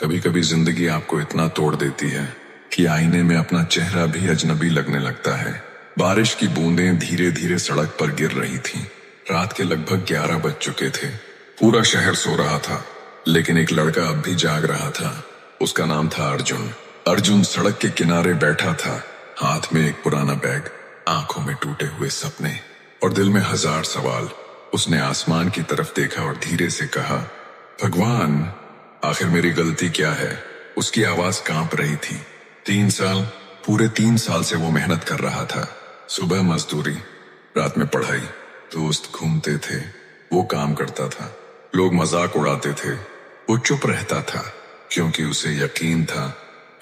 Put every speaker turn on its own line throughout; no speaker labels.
कभी कभी जिंदगी आपको इतना तोड़ देती है कि आईने में अपना चेहरा भी अजनबी लगने लगता है। बारिश की बूंदें धीरे धीरे सड़क पर गिर रही थीं। रात के लगभग 11 बज चुके थे। पूरा शहर सो रहा था, लेकिन एक लड़का अब भी जाग रहा था। उसका नाम था अर्जुन। अर्जुन सड़क के किनारे बैठा था, हाथ में एक पुराना बैग, आंखों में टूटे हुए सपने और दिल में 1000 सवाल। उसने आसमान की तरफ देखा और धीरे से कहा, भगवान, आखिर मेरी गलती क्या है? उसकी आवाज कांप रही थी। 3 साल, पूरे 3 साल से वो मेहनत कर रहा था। सुबह मजदूरी, रात में पढ़ाई, दोस्त घूमते थे, वो काम करता था। लोग मजाक उड़ाते थे, वो चुप रहता था, क्योंकि उसे यकीन था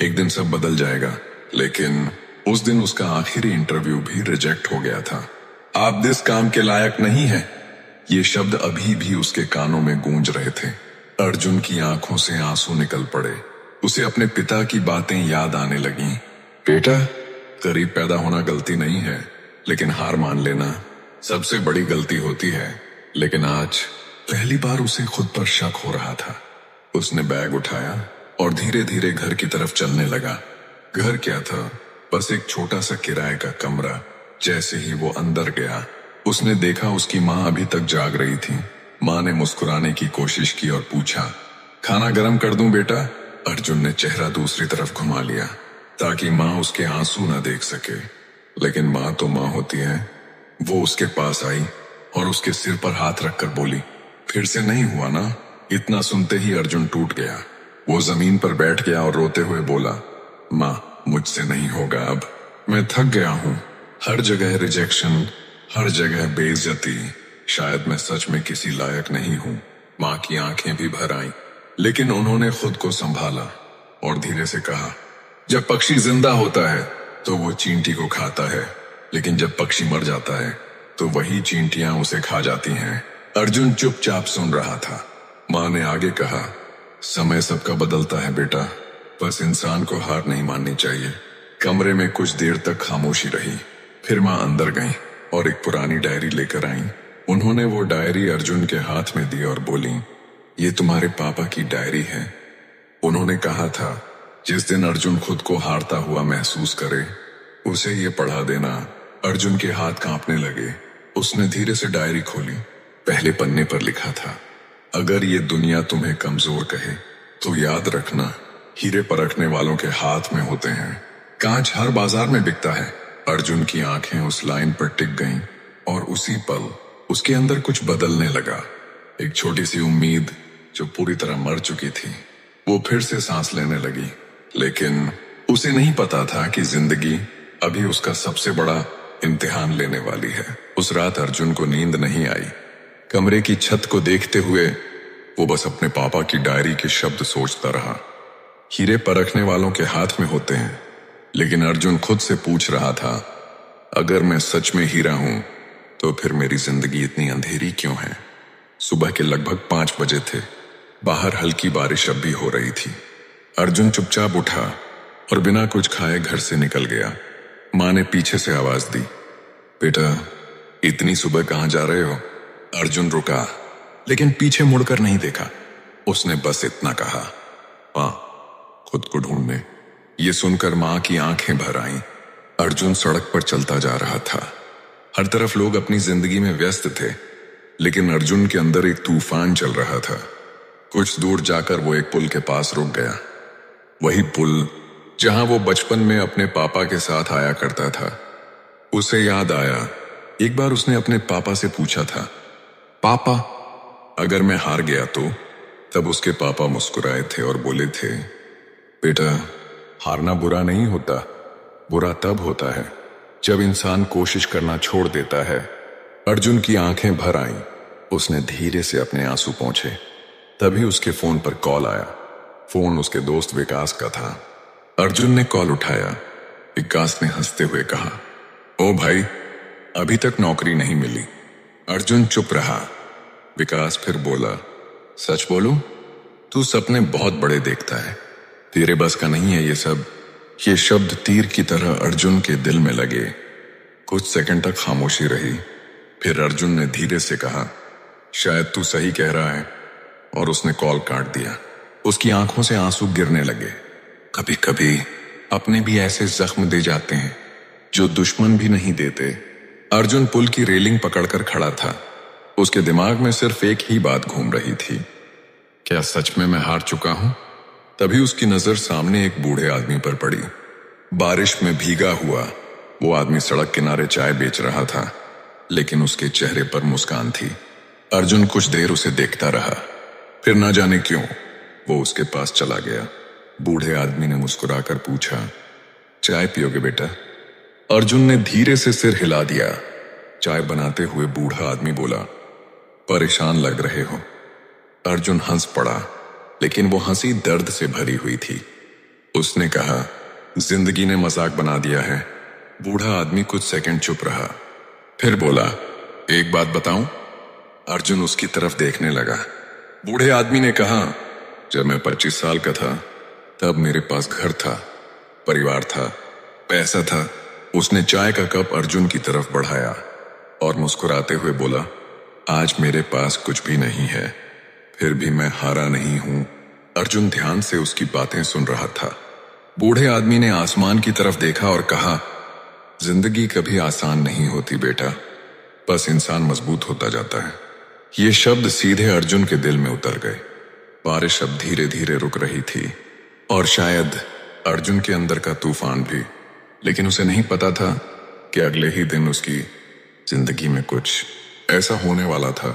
एक दिन सब बदल जाएगा। लेकिन उस दिन उसका आखिरी इंटरव्यू भी रिजेक्ट हो गया था। आप इस काम के लायक नहीं है, ये शब्द अभी भी उसके कानों में गूंज रहे थे। अर्जुन की आंखों से आंसू निकल पड़े। उसे अपने पिता की बातें याद आने लगीं। बेटा, गरीब पैदा होना गलती नहीं है, लेकिन हार मान लेना सबसे बड़ी गलती होती है। लेकिन आज पहली बार उसे खुद पर शक हो रहा था। उसने बैग उठाया और धीरे धीरे घर की तरफ चलने लगा। घर क्या था? बस एक छोटा सा किराए का कमरा। जैसे ही वो अंदर गया, उसने देखा उसकी माँ अभी तक जाग रही थी। माँ ने मुस्कुराने की कोशिश की और पूछा, खाना गर्म कर दूं बेटा? अर्जुन ने चेहरा दूसरी तरफ घुमा लिया ताकि माँ उसके आंसू न देख सके। लेकिन माँ तो माँ होती है। वो उसके पास आई और उसके सिर पर हाथ रखकर बोली, फिर से नहीं हुआ ना? इतना सुनते ही अर्जुन टूट गया। वो जमीन पर बैठ गया और रोते हुए बोला, माँ, मुझसे नहीं होगा अब। मैं थक गया हूँ। हर जगह रिजेक्शन, हर जगह बेइज्जती। शायद मैं सच में किसी लायक नहीं हूँ। माँ की आंखें भी भर आईं, लेकिन उन्होंने खुद को संभाला और धीरे से कहा, जब पक्षी जिंदा होता है तो वो चींटी को खाता है, लेकिन जब पक्षी मर जाता है तो वही चींटियां उसे खा जाती हैं। अर्जुन चुपचाप सुन रहा था। माँ ने आगे कहा, समय सबका बदलता है बेटा, बस इंसान को हार नहीं माननी चाहिए। कमरे में कुछ देर तक खामोशी रही। फिर माँ अंदर गईं और एक पुरानी डायरी लेकर आईं। उन्होंने वो डायरी अर्जुन के हाथ में दी और बोली, ये तुम्हारे पापा की डायरी है। उन्होंने कहा था, जिस दिन अर्जुन खुद को हारता हुआ महसूस करे, उसे ये पढ़ा देना। अर्जुन के हाथ कांपने लगे। उसने धीरे से डायरी खोली। पहले पन्ने पर लिखा था, अगर ये दुनिया तुम्हें कमजोर कहे तो याद रखना, हीरे परखने वालों के हाथ में होते हैं, कांच हर बाजार में बिकता है। अर्जुन की आंखें उस लाइन पर टिक गईं और उसी पल उसके अंदर कुछ बदलने लगा। एक छोटी सी उम्मीद जो पूरी तरह मर चुकी थी, वो फिर से सांस लेने लगी। लेकिन उसे नहीं पता था कि जिंदगी अभी उसका सबसे बड़ा इम्तिहान लेने वाली है। उस रात अर्जुन को नींद नहीं आई। कमरे की छत को देखते हुए वो बस अपने पापा की डायरी के शब्द सोचता रहा। हीरे परखने वालों के हाथ में होते हैं। लेकिन अर्जुन खुद से पूछ रहा था, अगर मैं सच में हीरा हूं तो फिर मेरी जिंदगी इतनी अंधेरी क्यों है? सुबह के लगभग 5 बजे थे। बाहर हल्की बारिश अब भी हो रही थी। अर्जुन चुपचाप उठा और बिना कुछ खाए घर से निकल गया। माँ ने पीछे से आवाज दी, बेटा, इतनी सुबह कहाँ जा रहे हो? अर्जुन रुका, लेकिन पीछे मुड़कर नहीं देखा। उसने बस इतना कहा, माँ, खुद को ढूंढने। ये सुनकर माँ की आंखें भर आईं। अर्जुन सड़क पर चलता जा रहा था। हर तरफ लोग अपनी जिंदगी में व्यस्त थे, लेकिन अर्जुन के अंदर एक तूफान चल रहा था। कुछ दूर जाकर वो एक पुल के पास रुक गया। वही पुल जहां वो बचपन में अपने पापा के साथ आया करता था। उसे याद आया, एक बार उसने अपने पापा से पूछा था, पापा, अगर मैं हार गया तो? तब उसके पापा मुस्कुराए थे और बोले थे, बेटा, हारना बुरा नहीं होता। बुरा तब होता है जब इंसान कोशिश करना छोड़ देता है। अर्जुन की आंखें भर आईं। उसने धीरे से अपने आंसू पोंछे। तभी उसके फोन पर कॉल आया। फोन उसके दोस्त विकास का था। अर्जुन ने कॉल उठाया। विकास ने हंसते हुए कहा, ओ भाई, अभी तक नौकरी नहीं मिली। अर्जुन चुप रहा। विकास फिर बोला, सच बोलूं, तू सपने बहुत बड़े देखता है, तेरे बस का नहीं है ये सब। ये शब्द तीर की तरह अर्जुन के दिल में लगे। कुछ सेकंड तक खामोशी रही। फिर अर्जुन ने धीरे से कहा, शायद तू सही कह रहा है, और उसने कॉल काट दिया। उसकी आंखों से आंसू गिरने लगे। कभी कभी अपने भी ऐसे जख्म दे जाते हैं जो दुश्मन भी नहीं देते। अर्जुन पुल की रेलिंग पकड़कर खड़ा था। उसके दिमाग में सिर्फ एक ही बात घूम रही थी, क्या सच में मैं हार चुका हूं? तभी उसकी नजर सामने एक बूढ़े आदमी पर पड़ी। बारिश में भीगा हुआ वो आदमी सड़क किनारे चाय बेच रहा था, लेकिन उसके चेहरे पर मुस्कान थी। अर्जुन कुछ देर उसे देखता रहा, फिर ना जाने क्यों वो उसके पास चला गया। बूढ़े आदमी ने मुस्कुराकर पूछा, चाय पियोगे बेटा? अर्जुन ने धीरे से सिर हिला दिया। चाय बनाते हुए बूढ़ा आदमी बोला, परेशान लग रहे हो? अर्जुन हंस पड़ा, लेकिन वो हंसी दर्द से भरी हुई थी। उसने कहा, जिंदगी ने मजाक बना दिया है। बूढ़ा आदमी कुछ सेकंड चुप रहा, फिर बोला, एक बात बताऊं? अर्जुन उसकी तरफ देखने लगा। बूढ़े आदमी ने कहा, जब मैं 25 साल का था तब मेरे पास घर था, परिवार था, पैसा था। उसने चाय का कप अर्जुन की तरफ बढ़ाया और मुस्कुराते हुए बोला, आज मेरे पास कुछ भी नहीं है, फिर भी मैं हारा नहीं हूं। अर्जुन ध्यान से उसकी बातें सुन रहा था। बूढ़े आदमी ने आसमान की तरफ देखा और कहा, जिंदगी कभी आसान नहीं होती बेटा, बस इंसान मजबूत होता जाता है। ये शब्द सीधे अर्जुन के दिल में उतर गए। बारिश अब धीरे धीरे रुक रही थी और शायद अर्जुन के अंदर का तूफान भी, लेकिन उसे नहीं पता था कि अगले ही दिन उसकी जिंदगी में कुछ ऐसा होने वाला था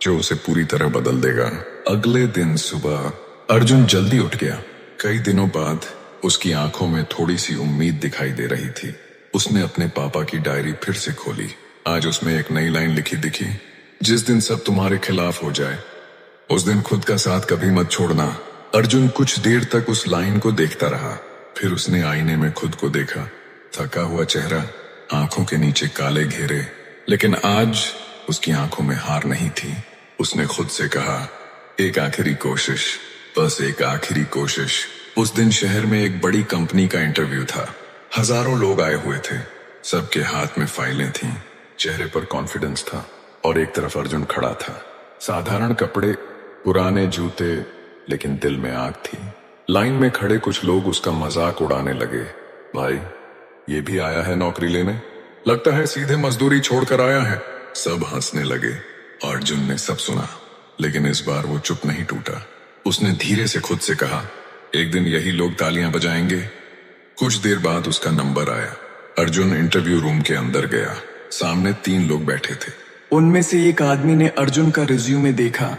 जो उसे पूरी तरह बदल देगा। अगले दिन सुबह अर्जुन जल्दी उठ गया। कई दिनों बाद उसकी आंखों में थोड़ी सी उम्मीद दिखाई दे रही थी। उसने अपने पापा की डायरी फिर से खोली। आज उसमें एक नई लाइन लिखी दिखी, जिस दिन सब तुम्हारे खिलाफ हो जाए उस दिन खुद का साथ कभी मत छोड़ना। अर्जुन कुछ देर तक उस लाइन को देखता रहा, फिर उसने आईने में खुद को देखा। थका हुआ चेहरा, आंखों के नीचे काले घेरे, लेकिन आज उसकी आंखों में हार नहीं थी। उसने खुद से कहा, एक आखिरी कोशिश, बस एक आखिरी कोशिश। उस दिन शहर में एक बड़ी कंपनी का इंटरव्यू था। हजारों लोग आए हुए थे, सबके हाथ में फाइलें थीं, चेहरे पर कॉन्फिडेंस था और एक तरफ अर्जुन खड़ा था। साधारण कपड़े, पुराने जूते, लेकिन दिल में आग थी। लाइन में खड़े कुछ लोग उसका मजाक उड़ाने लगे, भाई ये भी आया है नौकरी लेने, लगता है सीधे मजदूरी छोड़कर आया है। सब हंसने लगे। अर्जुन ने सब सुना, लेकिन इस बार वो चुप नहीं टूटा। उसने धीरे से खुद से कहा, एक दिन यही लोग तालियां बजाएंगे। कुछ देर बाद उसका नंबर आया। अर्जुन इंटरव्यू रूम के अंदर गया। सामने 3 लोग बैठे थे।
उनमें से एक आदमी ने अर्जुन का रिज्यूमे देखा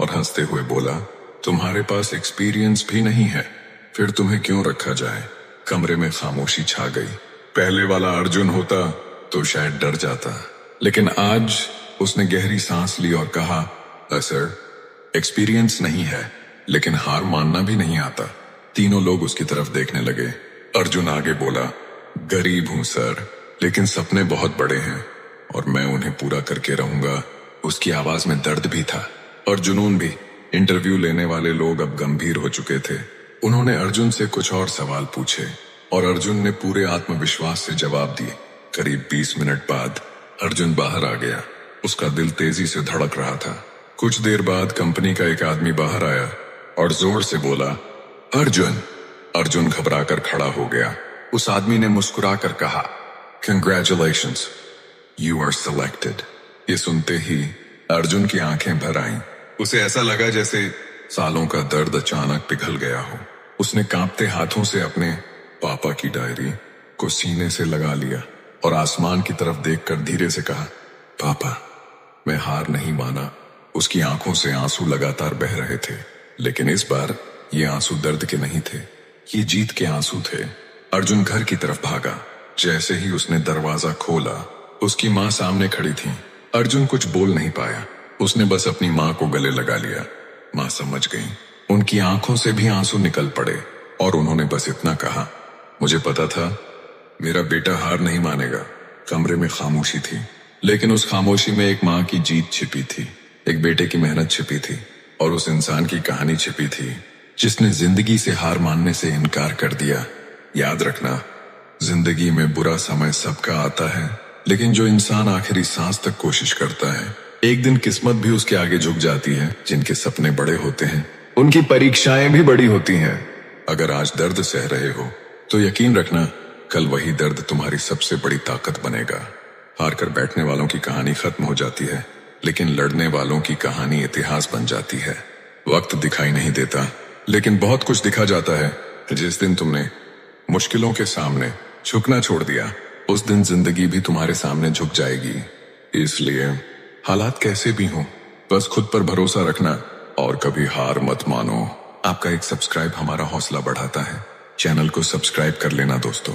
और हंसते हुए बोला, तुम्हारे पास एक्सपीरियंस भी नहीं है, फिर तुम्हें क्यों रखा जाए? कमरे में खामोशी छा गई। पहले वाला अर्जुन होता तो शायद डर जाता, लेकिन आज उसने गहरी सांस ली और कहा, सर, एक्सपीरियंस नहीं है, लेकिन हार मानना भी नहीं आता। तीनों लोग उसकी तरफ देखने लगे। अर्जुन आगे बोला, गरीब हूं सर, लेकिन सपने बहुत बड़े हैं और मैं उन्हें पूरा करके रहूंगा। उसकी आवाज में दर्द भी था और जुनून भी। इंटरव्यू लेने वाले लोग अब गंभीर हो चुके थे। उन्होंने अर्जुन से कुछ और सवाल पूछे और अर्जुन ने पूरे आत्मविश्वास से जवाब दिए। करीब 20 मिनट बाद अर्जुन बाहर आ गया। उसका दिल तेजी से धड़क रहा था। कुछ देर बाद कंपनी का एक आदमी बाहर आया और जोर से बोला, अर्जुन। अर्जुन घबराकर खड़ा हो गया। उस आदमी ने मुस्कुराकर कहा, कंग्रेचुलेशंस, यू आर सिलेक्टेड। ये सुनते ही अर्जुन की आंखें भर आईं। उसे ऐसा लगा जैसे सालों का दर्द अचानक पिघल गया हो। उसने कांपते हाथों से अपने पापा की डायरी को सीने से लगा लिया और आसमान की तरफ देखकर धीरे से कहा, पापा, मैं हार नहीं माना। उसकी आंखों से आंसू लगातार बह रहे थे, लेकिन इस बार ये आंसू दर्द के नहीं थे, ये जीत के आंसू थे। अर्जुन घर की तरफ भागा। जैसे ही उसने दरवाजा खोला, उसकी माँ सामने खड़ी थी। अर्जुन कुछ बोल नहीं पाया। उसने बस अपनी माँ को गले लगा लिया। माँ समझ गई। उनकी आंखों से भी आंसू निकल पड़े और उन्होंने बस इतना कहा, मुझे पता था मेरा बेटा हार नहीं मानेगा। कमरे में खामोशी थी, लेकिन उस खामोशी में एक माँ की जीत छिपी थी, एक बेटे की मेहनत छिपी थी और उस इंसान की कहानी छिपी थी जिसने जिंदगी से हार मानने से इनकार कर दिया। याद रखना, जिंदगी में बुरा समय सबका आता है, लेकिन जो इंसान आखिरी सांस तक कोशिश करता है, एक दिन किस्मत भी उसके आगे झुक जाती है। जिनके सपने बड़े होते हैं उनकी परीक्षाएं भी बड़ी होती हैं। अगर आज दर्द सह रहे हो तो यकीन रखना कल वही दर्द तुम्हारी सबसे बड़ी ताकत बनेगा। हार कर बैठने वालों की कहानी खत्म हो जाती है, लेकिन लड़ने वालों की कहानी इतिहास बन जाती है। वक्त दिखाई नहीं देता, लेकिन बहुत कुछ दिखा जाता है। जिस दिन तुमने मुश्किलों के सामने झुकना छोड़ दिया, उस दिन जिंदगी भी तुम्हारे सामने झुक जाएगी। इसलिए हालात कैसे भी हों, बस खुद पर भरोसा रखना और कभी हार मत मानो। आपका एक सब्सक्राइब हमारा हौसला बढ़ाता है। चैनल को सब्सक्राइब कर लेना दोस्तों।